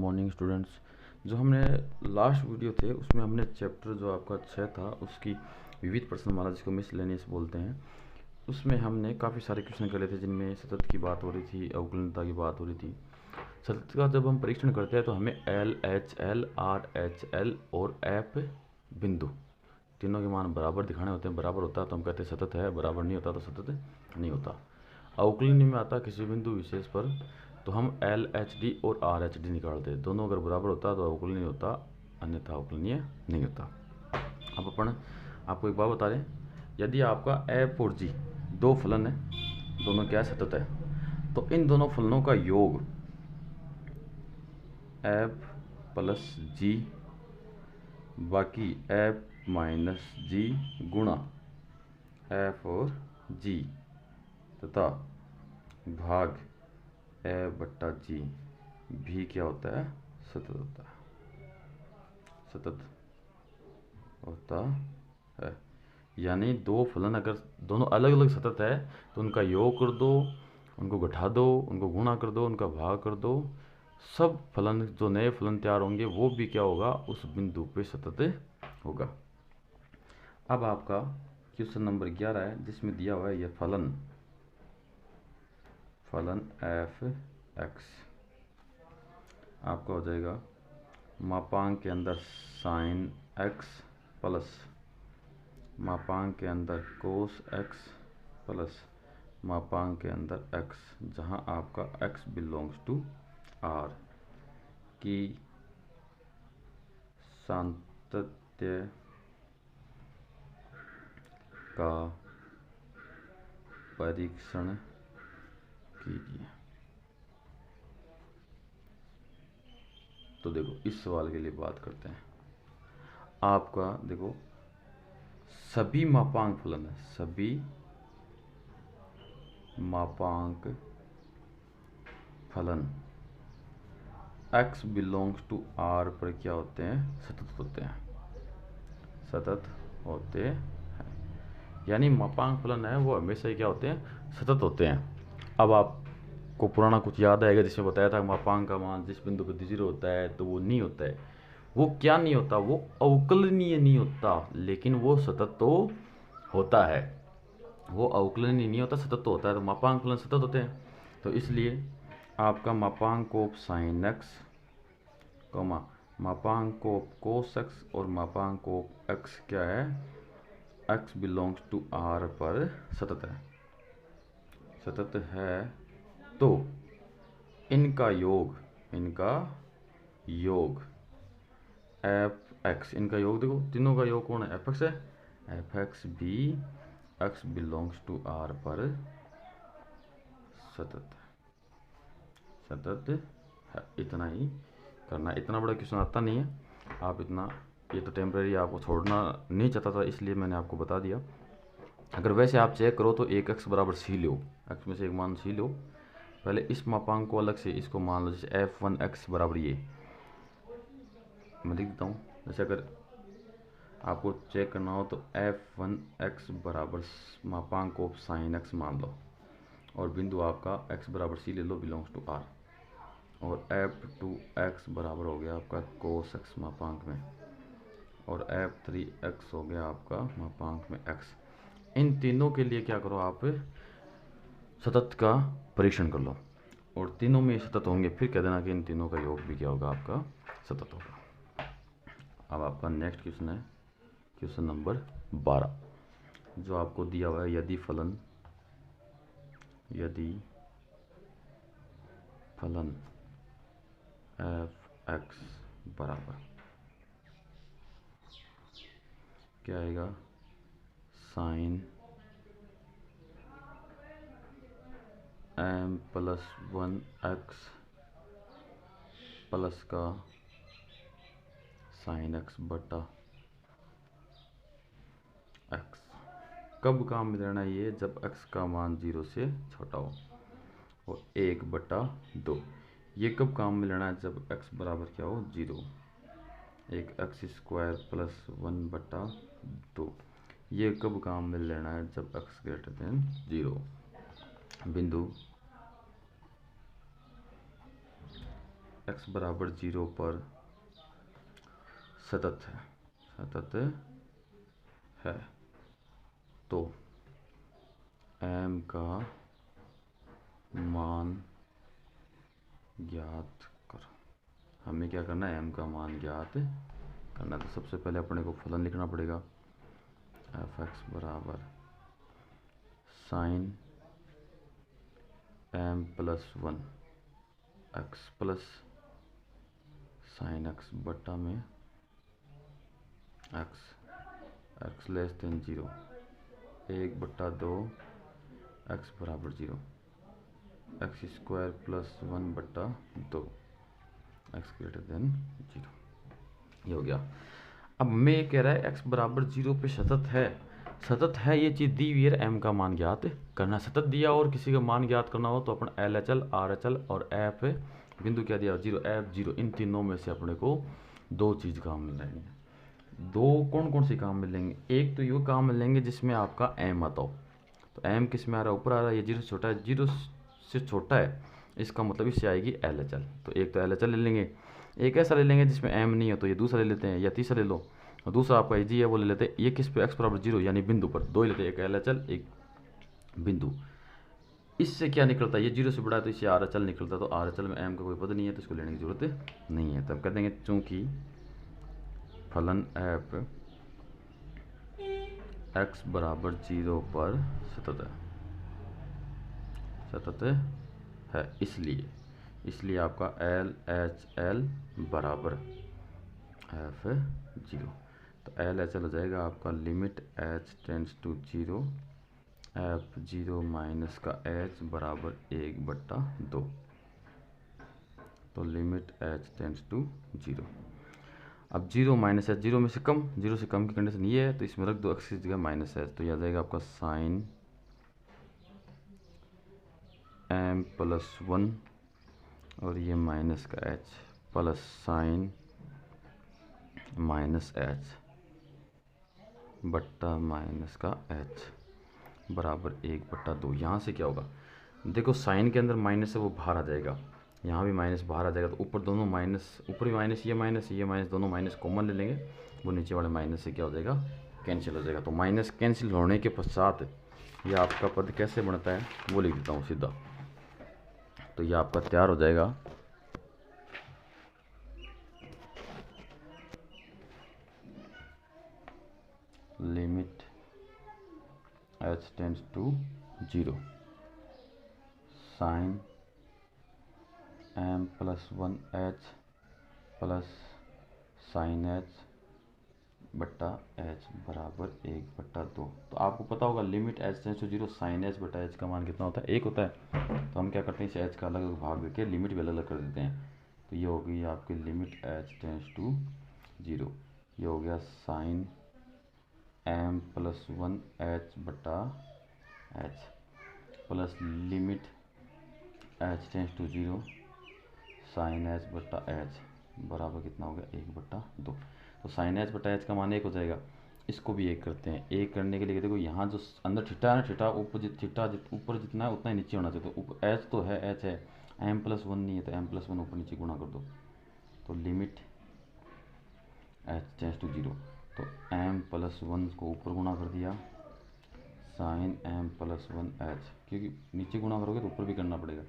Morning students. जो हमने last video थे उसमें हमने चैप्टर जो आपका 6 था उसकी विविध प्रश्नमाला जिसको मिसलेनियस बोलते हैं, उसमें हमने काफ़ी सारे क्वेश्चन करे थे जिनमें सतत की बात हो रही थी, अवकलनीयता की बात हो रही थी। सतत का जब हम परीक्षण करते हैं तो हमें L H L R H L और एफ बिंदु तीनों के मान बराबर दिखाने होते हैं। बराबर होता है तो हम कहते हैं सतत है, बराबर नहीं होता तो सतत नहीं होता। अवकलनीय में आता किसी बिंदु विशेष पर तो हम एल एच डी और आर एच डी निकालते हैं। दोनों अगर बराबर होता तो अवकलनीय होता, अन्यथा अवकलनीय नहीं होता। अब अपन आपको एक बात बता दें, यदि आपका एफ और जी दो फलन है, दोनों क्या सतत है, तो इन दोनों फलनों का योग एफ प्लस जी बाकी एफ माइनस जी गुणा एफ और जी तथा भाग एफ बट्टा जी भी क्या होता है, सतत होता है, सतत होता है। यानी दो फलन अगर दोनों अलग अलग सतत है तो उनका योग कर दो, उनको घटा दो, उनको गुणा कर दो, उनका भाग कर दो, सब फलन जो नए फलन तैयार होंगे वो भी क्या होगा, उस बिंदु पे सतत होगा। अब आपका क्वेश्चन नंबर 11 है जिसमें दिया हुआ है यह फलन एफ एक्स आपका हो जाएगा मापांक के अंदर साइन एक्स प्लस मापांक के अंदर कोस एक्स प्लस मापांक के अंदर एक्स, जहां आपका एक्स बिलोंग्स टू आर की सातत्य का परीक्षण कीजिए। तो देखो इस सवाल के लिए बात करते हैं। आपका देखो सभी मापांक फलन है, सभी मापांक फलन x बिलोंग्स टू r पर क्या होते हैं, सतत होते हैं, सतत होते हैं। यानी मापांक फलन है वो हमेशा ही क्या होते हैं, सतत होते हैं। अब आपको पुराना कुछ याद आएगा जिसमें बताया था मापांक का मान जिस बिंदु पर 0 होता है तो वो नहीं होता है। वो क्या नहीं होता, वो अवकलनीय नहीं होता, लेकिन वो सतत तो होता है। वो अवकलनीय नहीं होता, सतत तो होता है। तो मापांक फलन सतत होते हैं, तो इसलिए आपका मापांक ऑफ साइन एक्स कॉमा मापांक ऑफ कोस एक्स और मापांक ऑफ एक्स क्या है, एक्स बिलोंग्स टू आर पर सतत है, सतत है। तो इनका योग एफ एक्स, इनका योग देखो तीनों का योग कौन है, एफ एक्स है। एफ एक्स भी एक्स बिलोंग्स टू आर पर सतत है। इतना ही करना, इतना बड़ा क्वेश्चन आता नहीं है। आप इतना, ये तो टेम्परेरी आपको छोड़ना नहीं चाहता था इसलिए मैंने आपको बता दिया। अगर वैसे आप चेक करो तो एक एक्स बराबर सी लो, एक्स में से एक मान सी लो। पहले इस मापांक को अलग से इसको मान लो, जैसे एफ वन एक्स बराबर ये मैं लिख देता हूँ। जैसे अगर आपको चेक करना हो तो एफ वन एक्स बराबर मापांक ऑफ साइन एक्स मान लो, और बिंदु आपका एक्स बराबर सी ले लो बिलोंग्स टू आर, और एफ टू एक्स बराबर हो गया आपका कोस एक्स मापांक में, और एफ थ्री एक्स हो गया आपका मापांक में एक्स। इन तीनों के लिए क्या करो, आप सतत का परीक्षण कर लो, और तीनों में सतत होंगे फिर कह देना कि इन तीनों का योग भी क्या होगा, आपका सतत होगा। अब आपका नेक्स्ट क्वेश्चन है क्वेश्चन नंबर 12, जो आपको दिया हुआ है यदि फलन एफ एक्स बराबर क्या आएगा, sine m plus 1 x plus का साइन एक्स बटा एक्स। कब काम में लेना है ये, जब एक्स का मान 0 से छोटा हो, और 1/2। ये कब काम में लेना है, जब एक्स बराबर क्या हो, 0। एक एक्स स्क्वायर प्लस 1/2। ये कब काम में लेना है, जब एक्स ग्रेटर देन 0। बिंदु x बराबर 0 पर सतत है तो m का मान ज्ञात कर। हमें क्या करना है, m का मान ज्ञात करना। तो सबसे पहले अपने को फलन लिखना पड़ेगा, f(x) बराबर sine m plus 1 x plus sine x बटा में x लेस देन 0 1/2 x बराबर 0 x square plus 1/2 x greater than 0। ये हो गया। अब मैं ये कह रहा है x बराबर 0 पे सतत है ये चीज़ दी हुई है, m का मान ज्ञात करना। सतत दिया और किसी का मान ज्ञात करना हो तो अपन LHL RHL और f बिंदु क्या दिया 0 f 0, इन तीनों में से अपने को दो चीज़ काम मिल जाएंगे। दो कौन कौन से काम मिलेंगे, एक तो ये काम मिलेंगे जिसमें आपका m आता हो। तो m किस में आ रहा है, ऊपर आ रहा है, ये 0 से छोटा है, 0 से छोटा है, इसका मतलब इससे आएगी LHL। तो एक तो LHL ले लेंगे, एक ऐसा ले लेंगे जिसमें m नहीं है तो ये दूसरा ले लेते हैं, या तीसरा ले लो, और दूसरा आपका जी है वो ले लेते हैं। ये किस पे x बराबर 0 यानी बिंदु पर दो ही लेते हैं, एक LHL एक बिंदु। इससे क्या निकलता है, ये 0 से बड़ा है तो इससे RHL निकलता है। तो RHL में m का कोई पद नहीं है तो इसको लेने की जरूरत नहीं है। तब कह देंगे चूंकि फलन f x बराबर 0 पर सतत है, इसलिए आपका LHL बराबर f0। तो LHL हो जाएगा आपका limit h tends to 0 f0 minus का h बराबर 1/2। तो लिमिट h टेंड्स टू 0। अब 0 माइनस h 0 में से कम, 0 से कम की कंडीशन ये है तो इसमें रख दो x की जगह माइनस h। तो यह आ जाएगा आपका साइन m प्लस 1 और ये माइनस का h plus sign minus h बट्टा माइनस का h बराबर 1/2। यहाँ से क्या होगा, देखो साइन के अंदर माइनस है वो बाहर आ जाएगा, यहाँ भी माइनस बाहर आ जाएगा। तो ऊपर दोनों माइनस, ऊपर भी माइनस ये माइनस दोनों माइनस कॉमन ले लेंगे, वो नीचे वाले माइनस से क्या हो जाएगा, कैंसिल हो जाएगा। तो माइनस कैंसिल होने के पश्चात ये आपका पद कैसे बनता है वो लिख देता हूँ सीधा। तो ये आपका तैयार हो जाएगा limit h tends to 0 sine m plus 1 h plus sine h बट्टा h बराबर 1/2। तो आपको पता होगा limit h tends to 0 sine h बटा h का मान कितना होता है, 1 होता है। तो हम क्या करते हैं, इसे h का अलग अलग भाग करके लिमिट भी अलग अलग कर देते हैं। तो ये हो गई आपकी लिमिट h टेंड्स टू 0, ये हो गया साइन m प्लस 1 h बटा h plus limit h tends to 0 sine h बटा h बराबर कितना हो गया 1/2। तो साइन h बटा h का मान 1 हो जाएगा। इसको भी 1 करते हैं, 1 करने के लिए देखो यहाँ जो अंदर थीटा है ना, थीटा ऊपर ऊपर जितना है उतना ही नीचे होना चाहिए। तो ऊपर h तो है, h है, m प्लस 1 नहीं है तो m प्लस 1 ऊपर नीचे गुणा कर दो। तो लिमिट h टेंड्स टू 0, तो m प्लस 1 को ऊपर गुणा कर दिया साइन m प्लस 1 h, क्योंकि नीचे गुणा करोगे तो ऊपर भी करना पड़ेगा।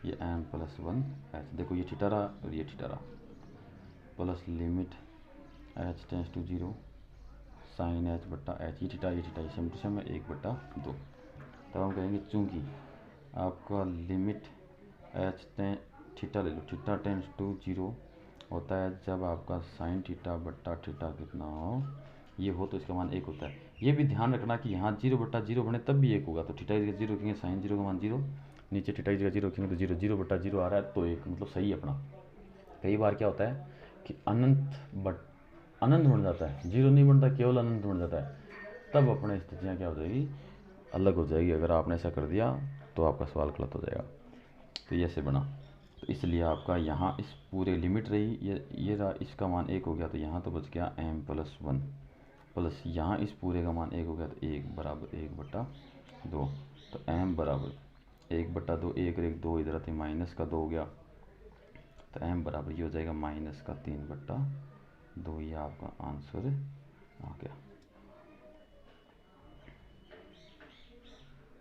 ये m प्लस 1 h, देखो ये थीटा रहा और ये थीटा रहा, plus limit h tends to 0 sine h बट्टा h, ये थीटा सेम टू सेम है 1/2। तब हम कहेंगे चूंकि आपका लिमिट h थीटा ले लो, थीटा टेंड्स टू 0 होता है जब आपका साइन थीटा बट्टा थीटा कितना हो, ये हो तो इसका मान 1 होता है। ये भी ध्यान रखना कि यहाँ 0/0 बने तब भी 1 होगा। तो थीटा की जगह 0 रखेंगे, साइन 0 का मान 0, नीचे थीटा की जगह 0 रखेंगे तो 0/0 आ रहा है तो 1, मतलब सही है अपना। कई बार क्या होता है कि अनंत बन जाता है, 0 नहीं बनता, केवल अनंत बन जाता है, तब अपने स्थितियाँ क्या हो जाएगी, अलग हो जाएगी। अगर आपने ऐसा कर दिया तो आपका सवाल गलत हो जाएगा। तो ये ऐसे बना, तो इसलिए आपका यहाँ इस पूरे लिमिट रही, ये रहा, इसका मान 1 हो गया तो यहाँ तो बच गया m प्लस 1, प्लस यहाँ इस पूरे का मान 1 हो गया तो 1 बराबर 1/2। तो m बराबर 1/2, 1 और 1 2 इधर आते माइनस का 2 हो गया, तो m बराबर ये हो जाएगा -3/2। ये आपका आंसर आ गया।